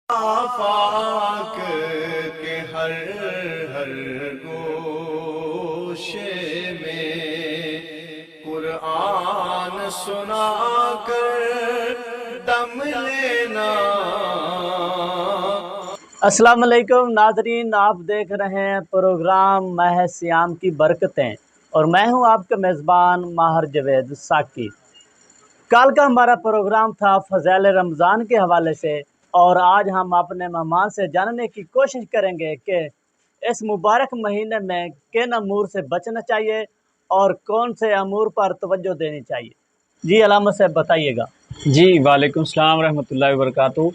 آفاق کے ہر ہر گوشے میں قرآن سنا کر دم لینا۔ السلام علیکم ناظرین، آپ دیکھ رہے ہیں پروگرام ماہ سیام کی برکتیں، اور میں ہوں آپ کا میزبان ماہر جاوید ساکی۔ کل کا ہمارا پروگرام تھا فضائل رمضان کے حوالے سے، اور آج ہم اپنے مہمان سے جاننے کی کوشش کریں گے کہ اس مبارک مہینے میں کن امور سے بچنا چاہیے اور کون سے امور پر توجہ دینی چاہیے۔ جی علامت صاحب بتائیے گا۔ جی وعلیکم السلام ورحمۃ اللہ وبرکاتہ۔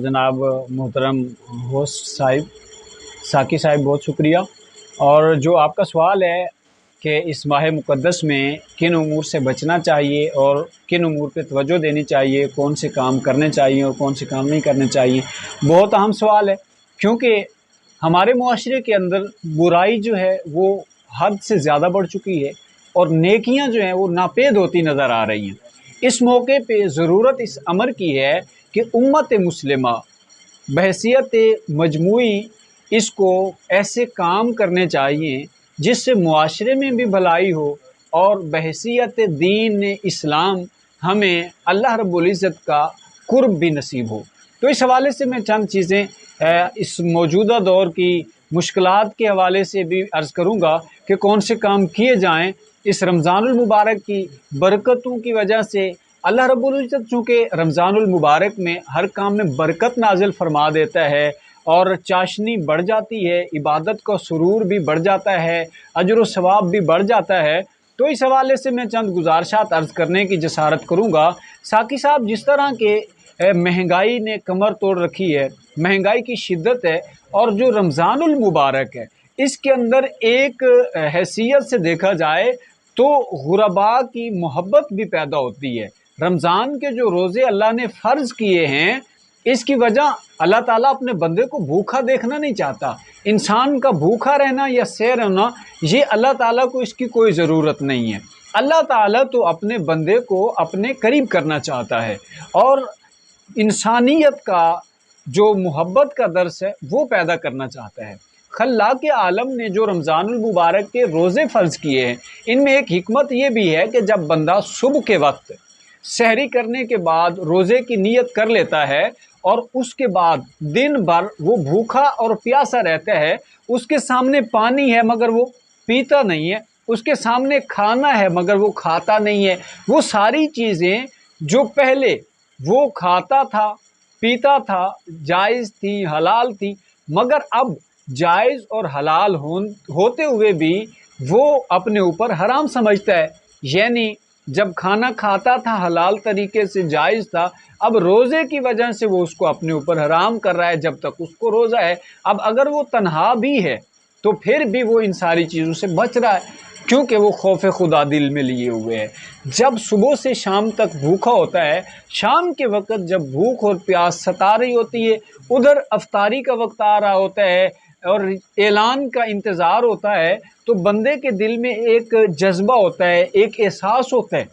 جناب محترم ہوسٹ صاحب ساکی صاحب، بہت شکریہ۔ اور جو آپ کا سوال ہے کہ اس ماہ مقدس میں کن امور سے بچنا چاہیے اور کن امور پہ توجہ دینی چاہیے، کون سے کام کرنے چاہیے اور کون سے کام نہیں کرنے چاہیے، بہت اہم سوال ہے، کیونکہ ہمارے معاشرے کے اندر برائی جو ہے وہ حد سے زیادہ بڑھ چکی ہے اور نیکیاں جو ہیں وہ ناپید ہوتی نظر آ رہی ہیں۔ اس موقع پہ ضرورت اس امر کی ہے کہ امت مسلمہ بحیثیت مجموعی اس کو ایسے کام کرنے چاہیے جس سے معاشرے میں بھی بھلائی ہو اور بحیثیت دین اسلام ہمیں اللہ رب العزت کا قرب بھی نصیب ہو۔ تو اس حوالے سے میں چند چیزیں اس موجودہ دور کی مشکلات کے حوالے سے بھی عرض کروں گا کہ کون سے کام کیے جائیں اس رمضان المبارک کی برکتوں کی وجہ سے۔ اللہ رب العزت چونکہ رمضان المبارک میں ہر کام میں برکت نازل فرما دیتا ہے اور چاشنی بڑھ جاتی ہے، عبادت کا سرور بھی بڑھ جاتا ہے، اجر و ثواب بھی بڑھ جاتا ہے۔ تو اس حوالے سے میں چند گزارشات عرض کرنے کی جسارت کروں گا۔ ساکی صاحب، جس طرح کے مہنگائی نے کمر توڑ رکھی ہے، مہنگائی کی شدت ہے، اور جو رمضان المبارک ہے اس کے اندر ایک حیثیت سے دیکھا جائے تو غرباء کی محبت بھی پیدا ہوتی ہے۔ رمضان کے جو روزے اللہ نے فرض کیے ہیں اس کی وجہ اللہ تعالیٰ اپنے بندے کو بھوکا دیکھنا نہیں چاہتا۔ انسان کا بھوکا رہنا یا سیر ہونا یہ اللہ تعالیٰ کو اس کی کوئی ضرورت نہیں ہے۔ اللہ تعالیٰ تو اپنے بندے کو اپنے قریب کرنا چاہتا ہے اور انسانیت کا جو محبت کا درس ہے وہ پیدا کرنا چاہتا ہے۔ خلاق عالم نے جو رمضان المبارک کے روزے فرض کیے ہیں ان میں ایک حکمت یہ بھی ہے کہ جب بندہ صبح کے وقت سحری کرنے کے بعد روزے کی نیت کر لیتا ہے اور اس کے بعد دن بھر وہ بھوکا اور پیاسا رہتا ہے، اس کے سامنے پانی ہے مگر وہ پیتا نہیں ہے، اس کے سامنے کھانا ہے مگر وہ کھاتا نہیں ہے، وہ ساری چیزیں جو پہلے وہ کھاتا تھا پیتا تھا جائز تھی، حلال تھی، مگر اب جائز اور حلال ہوتے ہوئے بھی وہ اپنے اوپر حرام سمجھتا ہے۔ یعنی جب کھانا کھاتا تھا حلال طریقے سے جائز تھا، اب روزے کی وجہ سے وہ اس کو اپنے اوپر حرام کر رہا ہے جب تک اس کو روزہ ہے۔ اب اگر وہ تنہا بھی ہے تو پھر بھی وہ ان ساری چیزوں سے بچ رہا ہے کیونکہ وہ خوف خدا دل میں لیے ہوئے ہے۔ جب صبح سے شام تک بھوکا ہوتا ہے، شام کے وقت جب بھوک اور پیاس ستا رہی ہوتی ہے، ادھر افطاری کا وقت آ رہا ہوتا ہے اور اعلان کا انتظار ہوتا ہے، تو بندے کے دل میں ایک جذبہ ہوتا ہے، ایک احساس ہوتا ہے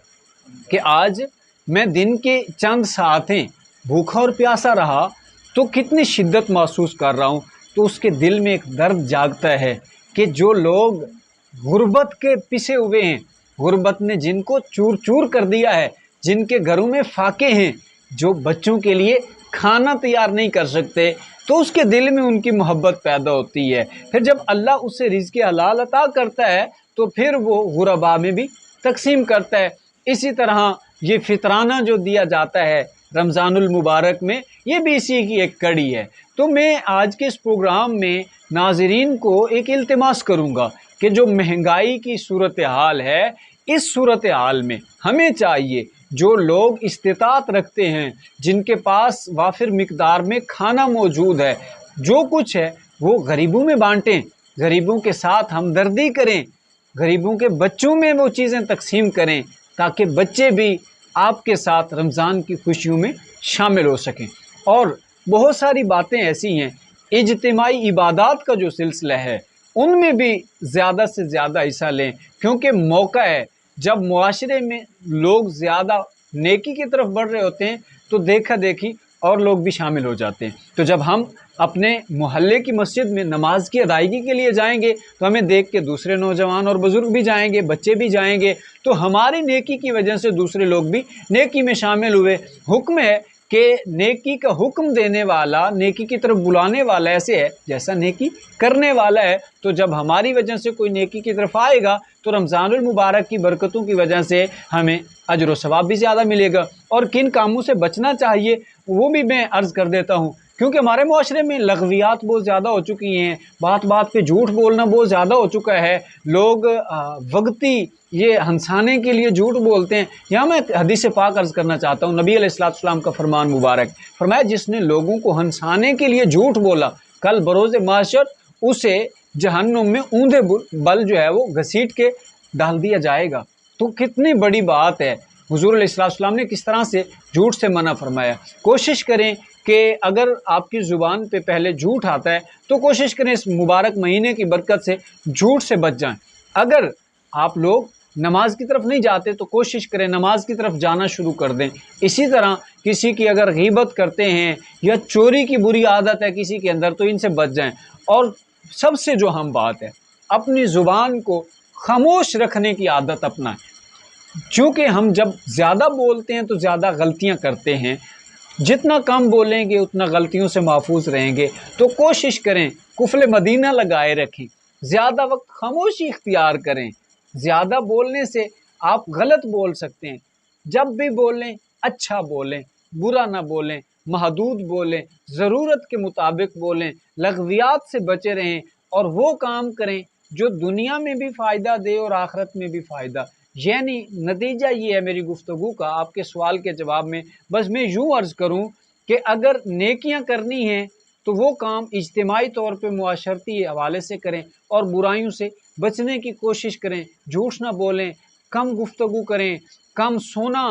کہ آج میں دن کے چند ساعتیں بھوکا اور پیاسا رہا تو کتنی شدت محسوس کر رہا ہوں۔ تو اس کے دل میں ایک درد جاگتا ہے کہ جو لوگ غربت کے پسے ہوئے ہیں، غربت نے جن کو چور چور کر دیا ہے، جن کے گھروں میں فاقے ہیں، جو بچوں کے لیے کھانا تیار نہیں کر سکتے، تو اس کے دل میں ان کی محبت پیدا ہوتی ہے۔ پھر جب اللہ اسے رزق حلال عطا کرتا ہے تو پھر وہ غرباء میں بھی تقسیم کرتا ہے۔ اسی طرح یہ فطرانہ جو دیا جاتا ہے رمضان المبارک میں، یہ بھی اسی کی ایک کڑی ہے۔ تو میں آج کے اس پروگرام میں ناظرین کو ایک التماس کروں گا کہ جو مہنگائی کی صورتحال ہے، اس صورتحال میں ہمیں چاہیے جو لوگ استطاعت رکھتے ہیں، جن کے پاس وافر مقدار میں کھانا موجود ہے، جو کچھ ہے وہ غریبوں میں بانٹیں، غریبوں کے ساتھ ہمدردی کریں، غریبوں کے بچوں میں وہ چیزیں تقسیم کریں تاکہ بچے بھی آپ کے ساتھ رمضان کی خوشیوں میں شامل ہو سکیں۔ اور بہت ساری باتیں ایسی ہیں، اجتماعی عبادات کا جو سلسلہ ہے ان میں بھی زیادہ سے زیادہ حصہ لیں، کیونکہ موقع ہے جب معاشرے میں لوگ زیادہ نیکی کی طرف بڑھ رہے ہوتے ہیں تو دیکھا دیکھی اور لوگ بھی شامل ہو جاتے ہیں۔ تو جب ہم اپنے محلے کی مسجد میں نماز کی ادائیگی کے لیے جائیں گے تو ہمیں دیکھ کے دوسرے نوجوان اور بزرگ بھی جائیں گے، بچے بھی جائیں گے، تو ہماری نیکی کی وجہ سے دوسرے لوگ بھی نیکی میں شامل ہوئے۔ حکم ہے کہ نیکی کا حکم دینے والا، نیکی کی طرف بلانے والا ایسے ہے جیسا نیکی کرنے والا ہے۔ تو جب ہماری وجہ سے کوئی نیکی کی طرف آئے گا تو رمضان المبارک کی برکتوں کی وجہ سے ہمیں اجر و ثواب بھی زیادہ ملے گا۔ اور کن کاموں سے بچنا چاہیے وہ بھی میں عرض کر دیتا ہوں، کیونکہ ہمارے معاشرے میں لغویات بہت زیادہ ہو چکی ہیں، بات بات پہ جھوٹ بولنا بہت زیادہ ہو چکا ہے، لوگ وقتی یہ ہنسانے کے لیے جھوٹ بولتے ہیں۔ یہاں میں حدیث پاک عرض کرنا چاہتا ہوں، نبی علیہ السلام کا فرمان مبارک فرمایا، جس نے لوگوں کو ہنسانے کے لیے جھوٹ بولا کل بروز محشر اسے جہنم میں اوندھے بل جو ہے وہ گھسیٹ کے ڈال دیا جائے گا۔ تو کتنی بڑی بات ہے، حضور علیہ السلام نے کس طرح سے جھوٹ سے منع فرمایا۔ کوشش کریں کہ اگر آپ کی زبان پہ پہلے جھوٹ آتا ہے تو کوشش کریں اس مبارک مہینے کی برکت سے جھوٹ سے بچ جائیں۔ اگر آپ لوگ نماز کی طرف نہیں جاتے تو کوشش کریں نماز کی طرف جانا شروع کر دیں۔ اسی طرح کسی کی اگر غیبت کرتے ہیں یا چوری کی بری عادت ہے کسی کے اندر تو ان سے بچ جائیں۔ اور سب سے جو اہم بات ہے، اپنی زبان کو خاموش رکھنے کی عادت اپنائیں، چونکہ ہم جب زیادہ بولتے ہیں تو زیادہ غلطیاں کرتے ہیں، جتنا کم بولیں گے اتنا غلطیوں سے محفوظ رہیں گے۔ تو کوشش کریں قفل مدینہ لگائے رکھیں، زیادہ وقت خاموشی اختیار کریں۔ زیادہ بولنے سے آپ غلط بول سکتے ہیں، جب بھی بولیں اچھا بولیں، برا نہ بولیں، محدود بولیں، ضرورت کے مطابق بولیں، لغویات سے بچے رہیں اور وہ کام کریں جو دنیا میں بھی فائدہ دے اور آخرت میں بھی فائدہ۔ یعنی نتیجہ یہ ہے میری گفتگو کا، آپ کے سوال کے جواب میں بس میں یوں عرض کروں کہ اگر نیکیاں کرنی ہیں تو وہ کام اجتماعی طور پہ معاشرتی حوالے سے کریں اور برائیوں سے بچنے کی کوشش کریں، جھوٹ نہ بولیں، کم گفتگو کریں، کم سونا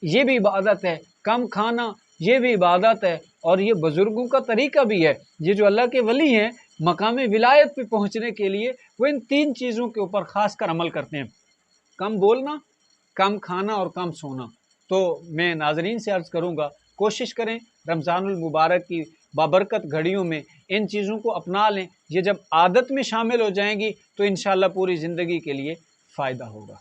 یہ بھی عبادت ہے، کم کھانا یہ بھی عبادت ہے، اور یہ بزرگوں کا طریقہ بھی ہے۔ یہ جو اللہ کے ولی ہیں مقام ولایت پہ پہنچنے کے لیے وہ ان 3 چیزوں کے اوپر خاص کر عمل کرتے ہیں، کم بولنا، کم کھانا اور کم سونا۔ تو میں ناظرین سے عرض کروں گا کوشش کریں رمضان المبارک کی بابرکت گھڑیوں میں ان چیزوں کو اپنا لیں، یہ جب عادت میں شامل ہو جائیں گی تو انشاءاللہ پوری زندگی کے لیے فائدہ ہوگا۔